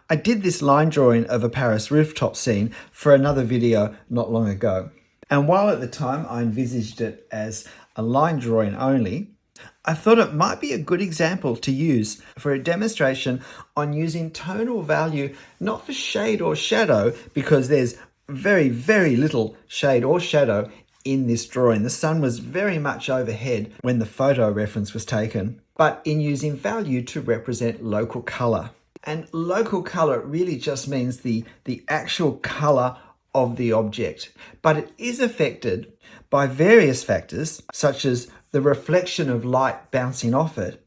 I did this line drawing of a Paris rooftop scene for another video not long ago. And while at the time I envisaged it as a line drawing only, I thought it might be a good example to use for a demonstration on using tonal value, not for shade or shadow, because there's very, very little shade or shadow in this drawing. The sun was very much overhead when the photo reference was taken, but in using value to represent local color. And local color really just means the actual color of the object, but it is affected by various factors such as the reflection of light bouncing off it,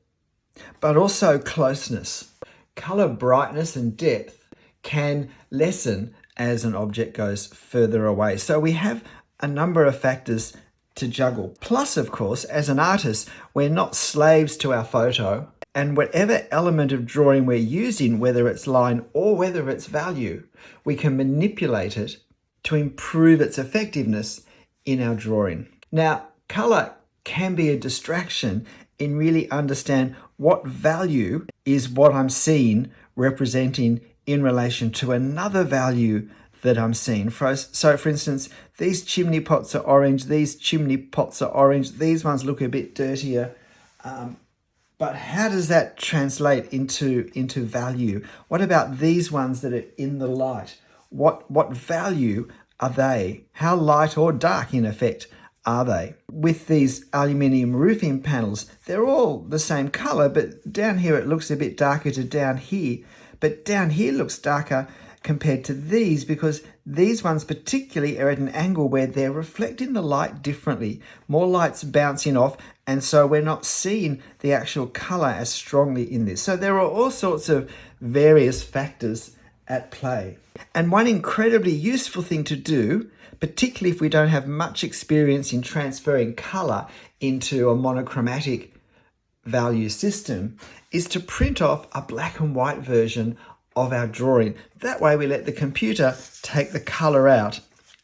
but also closeness. Color brightness and depth can lessen as an object goes further away. So we have a number of factors to juggle. Plus, of course, as an artist, we're not slaves to our photo, and whatever element of drawing we're using, whether it's line or whether it's value, we can manipulate it to improve its effectiveness in our drawing. Now, color can be a distraction in really understand what value is what I'm seeing representing in relation to another value that I'm seeing. So for instance, these chimney pots are orange, these chimney pots are orange, these ones look a bit dirtier. But how does that translate into value? What about these ones that are in the light? What value are they? How light or dark, in effect, are they? With these aluminium roofing panels, they're all the same color, but down here it looks a bit darker to down here. But down here looks darker compared to these because these ones particularly are at an angle where they're reflecting the light differently. More light's bouncing off, and so we're not seeing the actual color as strongly in this. So there are all sorts of various factors at play. And one incredibly useful thing to do, particularly if we don't have much experience in transferring color into a monochromatic value system, is to print off a black and white version of our drawing. That way we let the computer take the color out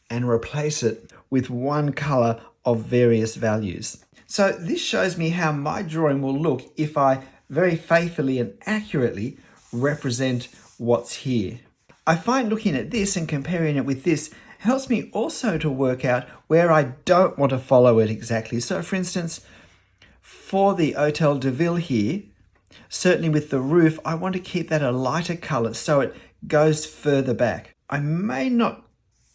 and replace it with one color of various values. So this shows me how my drawing will look if I very faithfully and accurately represent what's here. I find looking at this and comparing it with this helps me also to work out where I don't want to follow it exactly. So for instance, for the Hotel de Ville here, certainly with the roof, I want to keep that a lighter color so it goes further back. I may not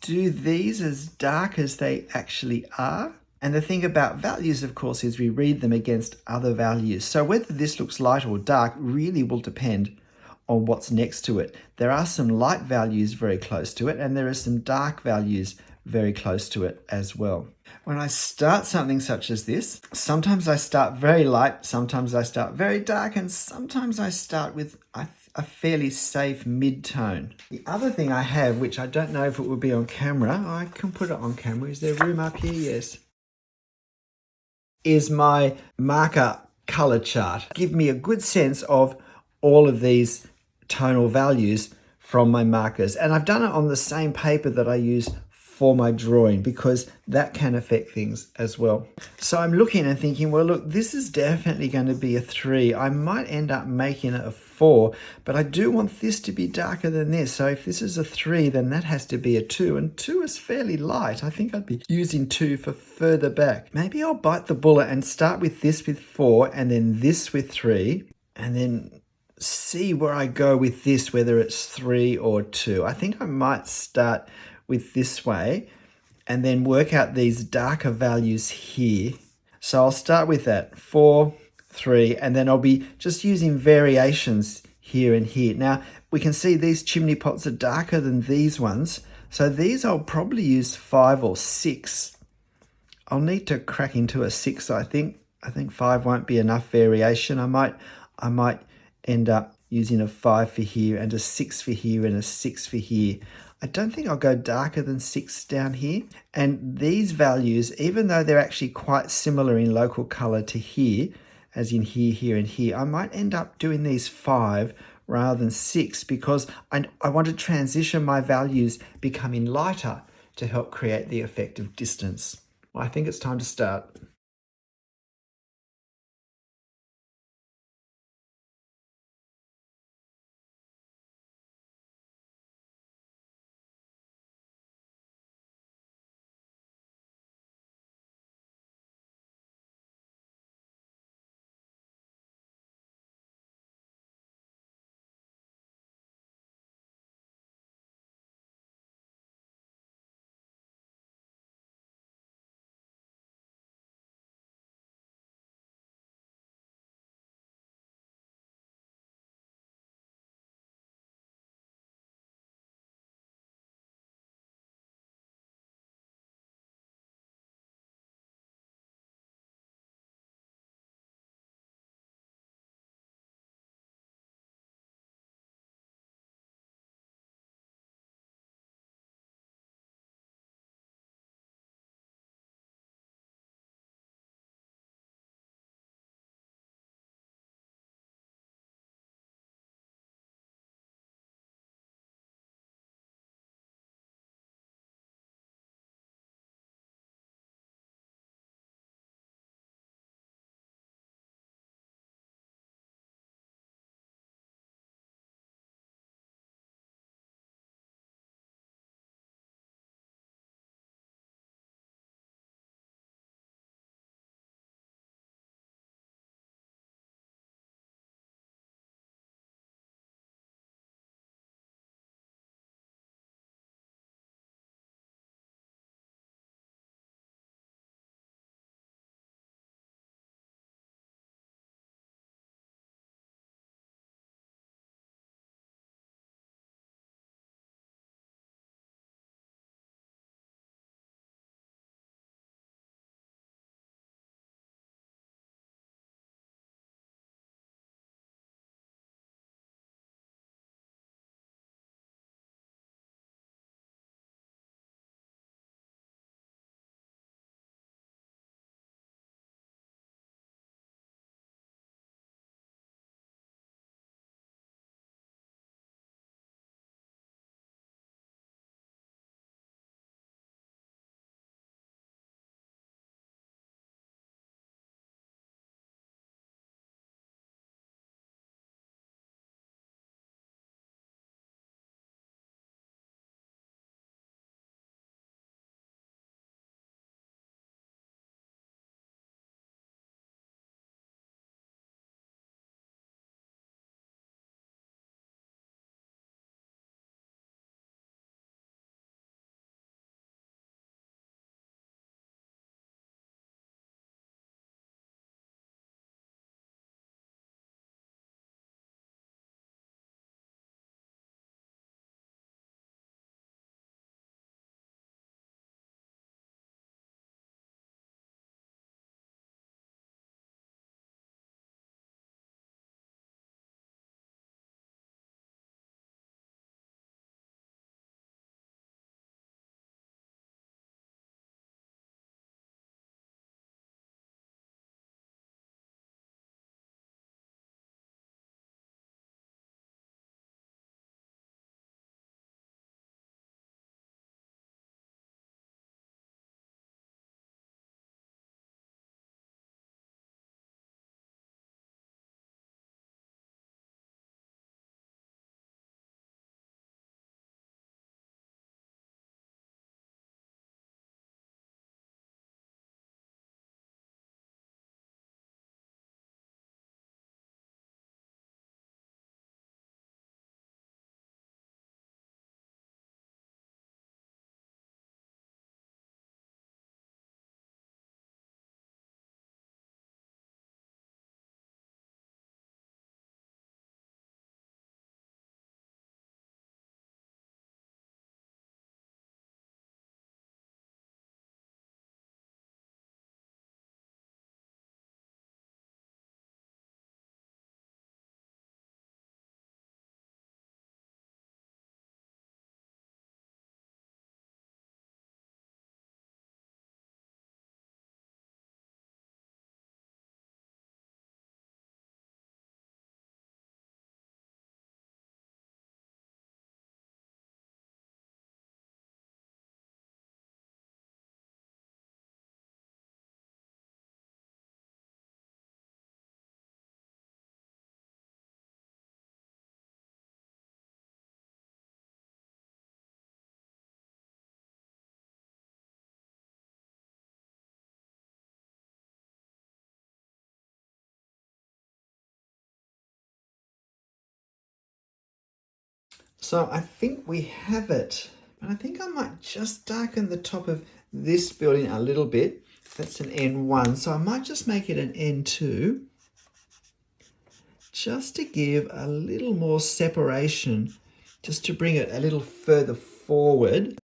do these as dark as they actually are. And the thing about values, of course, is we read them against other values. So whether this looks light or dark really will depend on what's next to it. There are some light values very close to it, and there are some dark values very close to it as well. When I start something such as this, sometimes I start very light, sometimes I start very dark, and sometimes I start with a fairly safe mid-tone. The other thing I have, which I don't know if it will be on camera, I can put it on camera. Is there room up here? Yes. Is my marker color chart. Give me a good sense of all of these tonal values from my markers. And I've done it on the same paper that I use for my drawing because that can affect things as well. So I'm looking and thinking, well, look, this is definitely going to be a 3. I might end up making it a 4, but I do want this to be darker than this. So if this is a 3, then that has to be a 2, and 2 is fairly light. I think I'd be using 2 for further back. Maybe I'll bite the bullet and start with this with 4 and then this with 3, and then see where I go with this, whether it's 3 or 2. I think I might start with this way and then work out these darker values here. So I'll start with that 4, 3, and then I'll be just using variations here and here. Now we can see these chimney pots are darker than these ones, so these I'll probably use 5 or 6. I'll need to crack into a 6. I think 5 won't be enough variation. I might end up using a 5 for here and a 6 for here and a 6 for here. I don't think I'll go darker than 6 down here. And these values, even though they're actually quite similar in local color to here, as in here, here, and here, I might end up doing these 5 rather than 6 because I want to transition my values becoming lighter to help create the effect of distance. Well, I think it's time to start. So I think we have it, but I think I might just darken the top of this building a little bit. That's an N1, so I might just make it an N2, just to give a little more separation, just to bring it a little further forward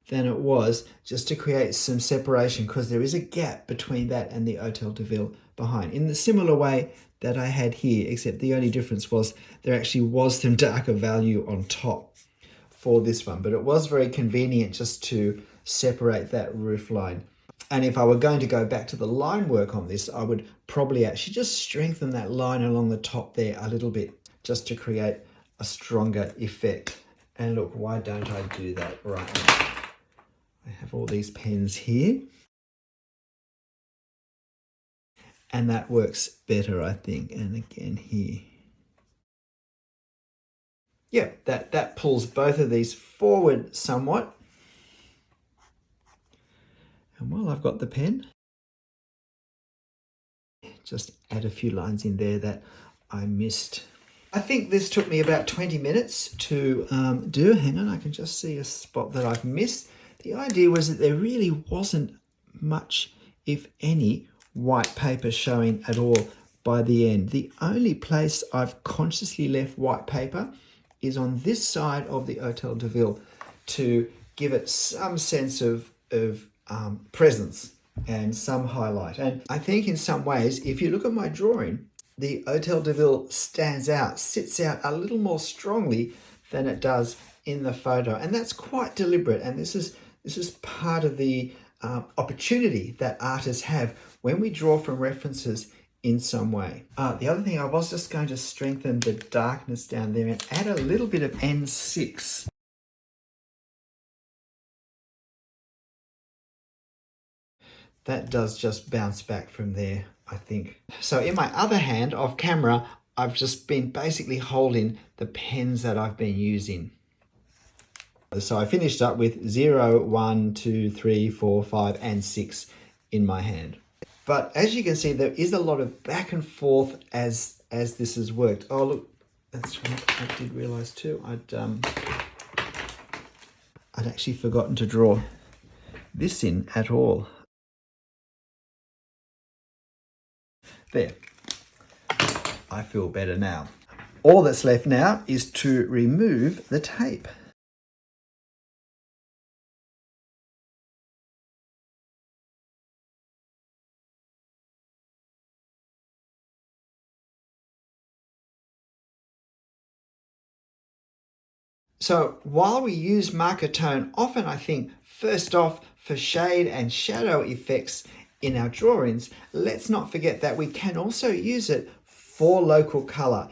than it was, just to create some separation, because there is a gap between that and the Hotel de Ville behind, in the similar way that I had here, except the only difference was there actually was some darker value on top for this one, but it was very convenient just to separate that roof line. And if I were going to go back to the line work on this, I would probably actually just strengthen that line along the top there a little bit, just to create a stronger effect. And look, why don't I do that right now? I have all these pens here, and that works better, I think. And again here. Yeah, that pulls both of these forward somewhat. And while I've got the pen, just add a few lines in there that I missed. I think this took me about 20 minutes to do. Hang on, I can just see a spot that I've missed. The idea was that there really wasn't much, if any, white paper showing at all by the end. The only place I've consciously left white paper is on this side of the Hotel de Ville, to give it some sense of presence and some highlight. And I think in some ways, if you look at my drawing, the Hotel de Ville stands out, sits out a little more strongly than it does in the photo. And that's quite deliberate. And this is part of the opportunity that artists have when we draw from references in some way. The other thing, I was just going to strengthen the darkness down there and add a little bit of N6. That does just bounce back from there, I think. So in my other hand, off camera, I've just been basically holding the pens that I've been using. So I finished up with 0, 1, 2, 3, 4, 5, and 6 in my hand. But as you can see, there is a lot of back and forth as this has worked. Oh, look, that's what I did realize too. I'd actually forgotten to draw this in at all. There. I feel better now. All that's left now is to remove the tape. So while we use marker tone often, I think, first off, for shade and shadow effects in our drawings, let's not forget that we can also use it for local color.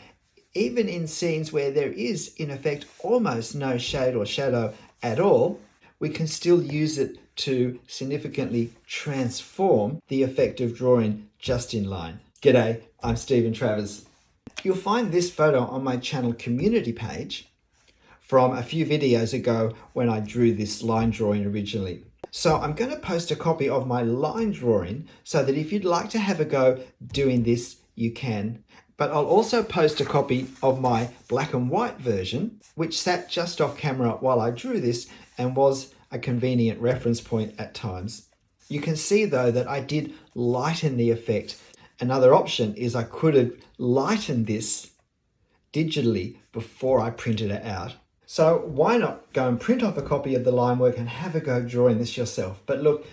Even in scenes where there is, in effect, almost no shade or shadow at all, we can still use it to significantly transform the effect of drawing just in line. G'day, I'm Stephen Travers. You'll find this photo on my channel community page from a few videos ago when I drew this line drawing originally. So I'm going to post a copy of my line drawing so that if you'd like to have a go doing this, you can. But I'll also post a copy of my black and white version, which sat just off camera while I drew this and was a convenient reference point at times. You can see though that I did lighten the effect. Another option is I could have lightened this digitally before I printed it out. So why not go and print off a copy of the line work and have a go drawing this yourself? But look,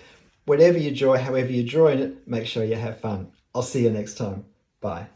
whatever you draw, however you're drawing it, make sure you have fun. I'll see you next time. Bye.